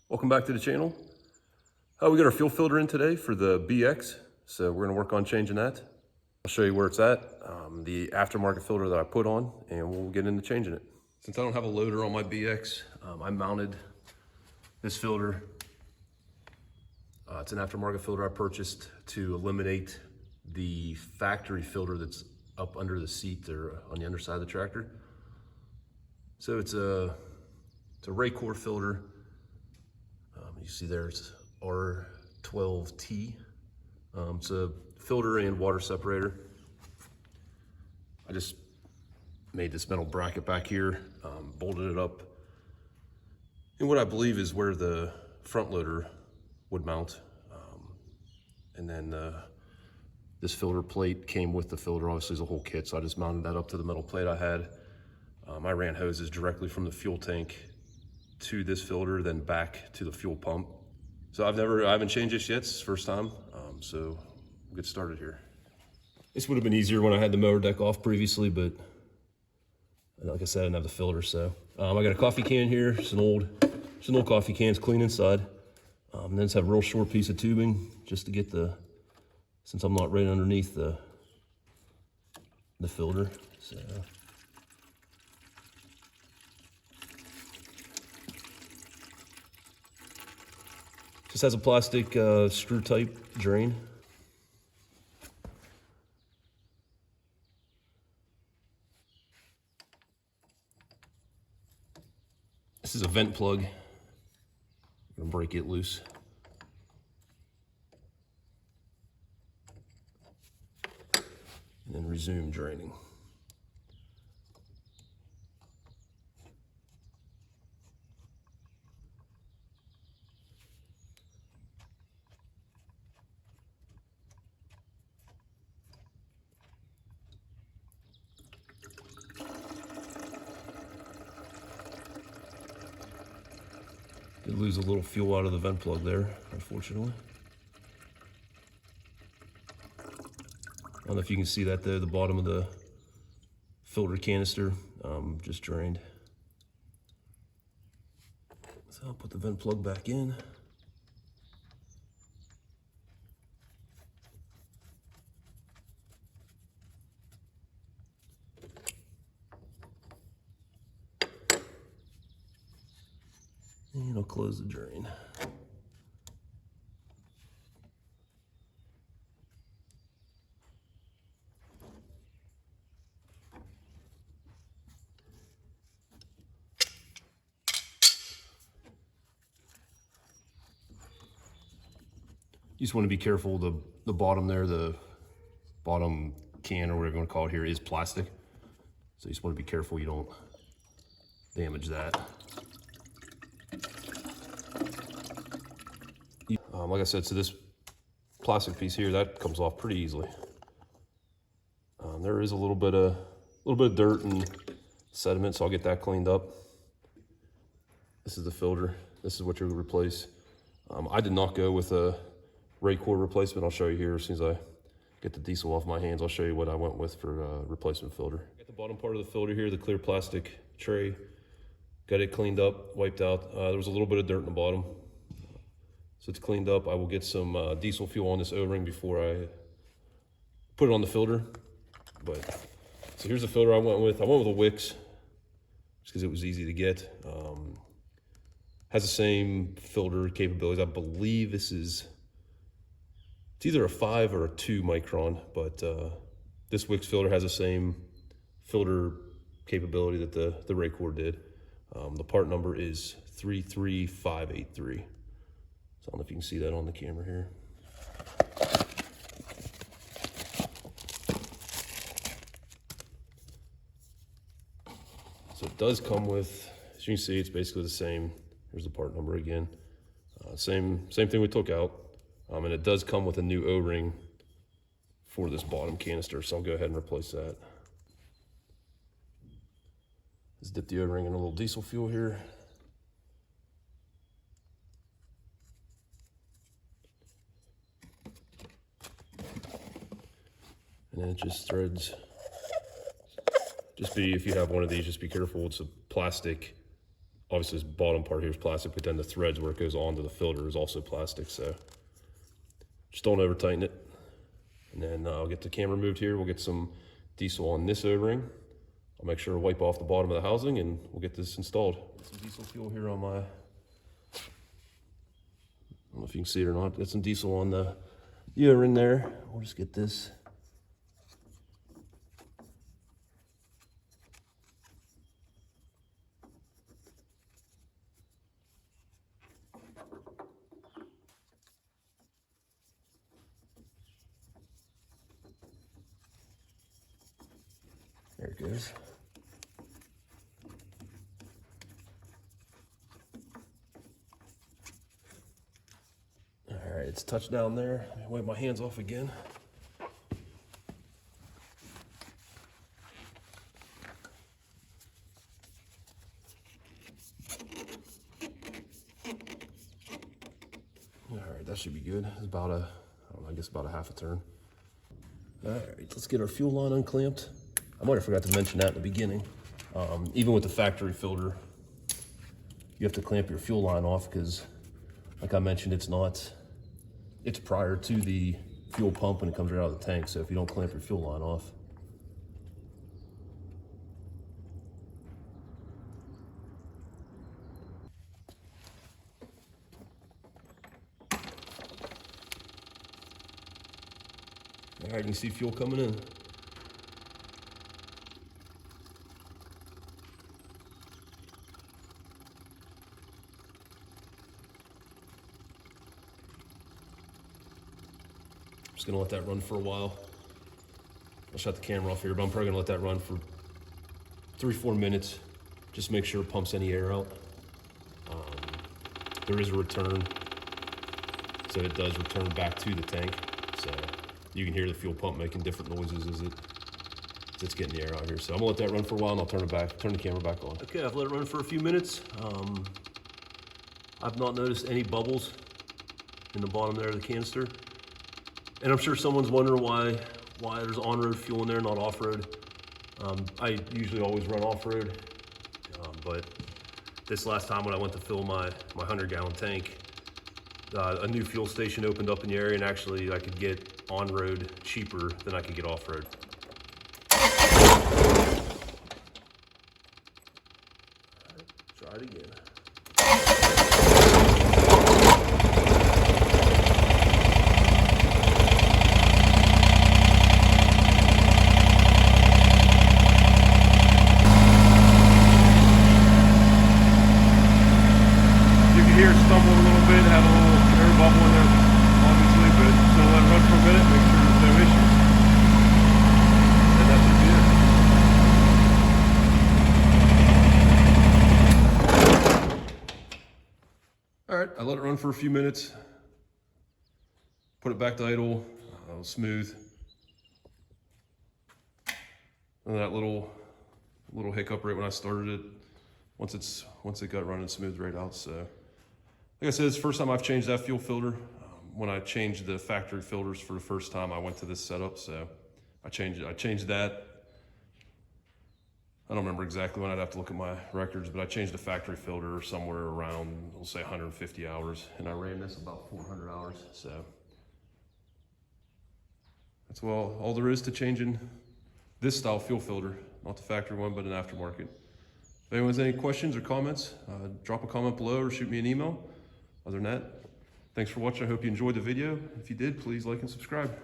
Welcome back to the channel. We got our fuel filter in today for the BX, so we're gonna work on changing that. I'll show you where it's at, the aftermarket filter that I put on, and we'll get into changing it. Since I don't have a loader on my BX, I mounted this filter. It's an aftermarket filter I purchased to eliminate the factory filter that's up under the seat or on the underside of the tractor. So it's a Raycor filter. You see there's R12T. It's a filter and water separator. I just made this metal bracket back here, bolted it up in what I believe is where the front loader would mount. And then this filter plate came with the filter, obviously as a whole kit, so I just mounted that up to the metal plate I had. I ran hoses directly from the fuel tank to this filter, then back to the fuel pump. So I haven't changed this yet, it's the first time, so we'll get started here. This would have been easier when I had the mower deck off previously, but like I said, I didn't have the filter, so. I got a coffee can here, it's an old coffee can, it's clean inside. And then it's have a real short piece of tubing just to get since I'm not right underneath the filter, so. Just has a plastic screw type drain. This is a vent plug. I'm gonna break it loose. And then resume draining. Did lose a little fuel out of the vent plug there, unfortunately. I don't know if you can see that there, the bottom of the filter canister just drained. So I'll put the vent plug back in. And I'll close the drain. You just want to be careful, the bottom there, the bottom can or whatever you want to call it here is plastic. So you just want to be careful you don't damage that. Like I said, so this plastic piece here, that comes off pretty easily. There is a little bit of dirt and sediment, so I'll get that cleaned up. This is the filter. This is what you would replace. I did not go with a Raycor replacement. I'll show you here as soon as I get the diesel off my hands. I'll show you what I went with for replacement filter. Got the bottom part of the filter here, the clear plastic tray. Got it cleaned up, wiped out. There was a little bit of dirt in the bottom. So it's cleaned up. I will get some diesel fuel on this O-ring before I put it on the filter. So here's the filter I went with. I went with a Wix just because it was easy to get. Has the same filter capabilities. I believe it's either a 5 or a 2 micron, but this Wix filter has the same filter capability that the Raycor did. The part number is 33583. So I don't know if you can see that on the camera here. So it does come with, as you can see, it's basically the same. Here's the part number again. Same thing we took out. And it does come with a new O-ring for this bottom canister, so I'll go ahead and replace that. Let's dip the O-ring in a little diesel fuel here. And then it just threads. If you have one of these, just be careful. It's a plastic Obviously this bottom part here is plastic, but then the threads where it goes onto the filter is also plastic. So just don't over tighten it. And then I'll get the camera moved here. We'll get some diesel on this O-ring. I'll make sure to wipe off the bottom of the housing and we'll get this installed. Some diesel fuel here on my, I don't know if you can see it or not. Got some diesel on the O-ring there. We'll just get this. There it goes. All right, it's touched down there. Let me wipe my hands off again. All right, that should be good. It's about a, I don't know, I guess about a half a turn. All right, let's get our fuel line unclamped. I might have forgot to mention that in the beginning. Even with the factory filter, you have to clamp your fuel line off because, like I mentioned, it's prior to the fuel pump when it comes right out of the tank. So if you don't clamp your fuel line off, all right, you can see fuel coming in. Just gonna let that run for a while. I'll shut the camera off here, but I'm probably gonna let that run for 3-4 minutes. Just make sure it pumps any air out. There is a return, so it does return back to the tank. So you can hear the fuel pump making different noises as it's getting the air out here. So I'm gonna let that run for a while and I'll turn the camera back on. Okay, I've let it run for a few minutes. I've not noticed any bubbles in the bottom there of the canister. And I'm sure someone's wondering why there's on-road fuel in there, not off-road. I usually always run off-road, but this last time when I went to fill my 100-gallon tank, a new fuel station opened up in the area, and actually I could get on-road cheaper than I could get off-road. Try it again. Here stumbled a little bit, had a little air bubble in there, obviously, but still let it run for a minute, make sure there's no issues. And that should be it. All right, I let it run for a few minutes, put it back to idle, smooth. And that little hiccup right when I started it, once it got running smooth right out, so. Like I said, it's the first time I've changed that fuel filter. When I changed the factory filters for the first time, I went to this setup, so I changed that. I don't remember exactly when, I'd have to look at my records, but I changed the factory filter somewhere around, we'll say 150 hours, and I ran this about 400 hours, so. That's all there is to changing this style fuel filter, not the factory one, but an aftermarket. If anyone has any questions or comments, drop a comment below or shoot me an email. Other than that, thanks for watching. I hope you enjoyed the video. If you did, please like and subscribe.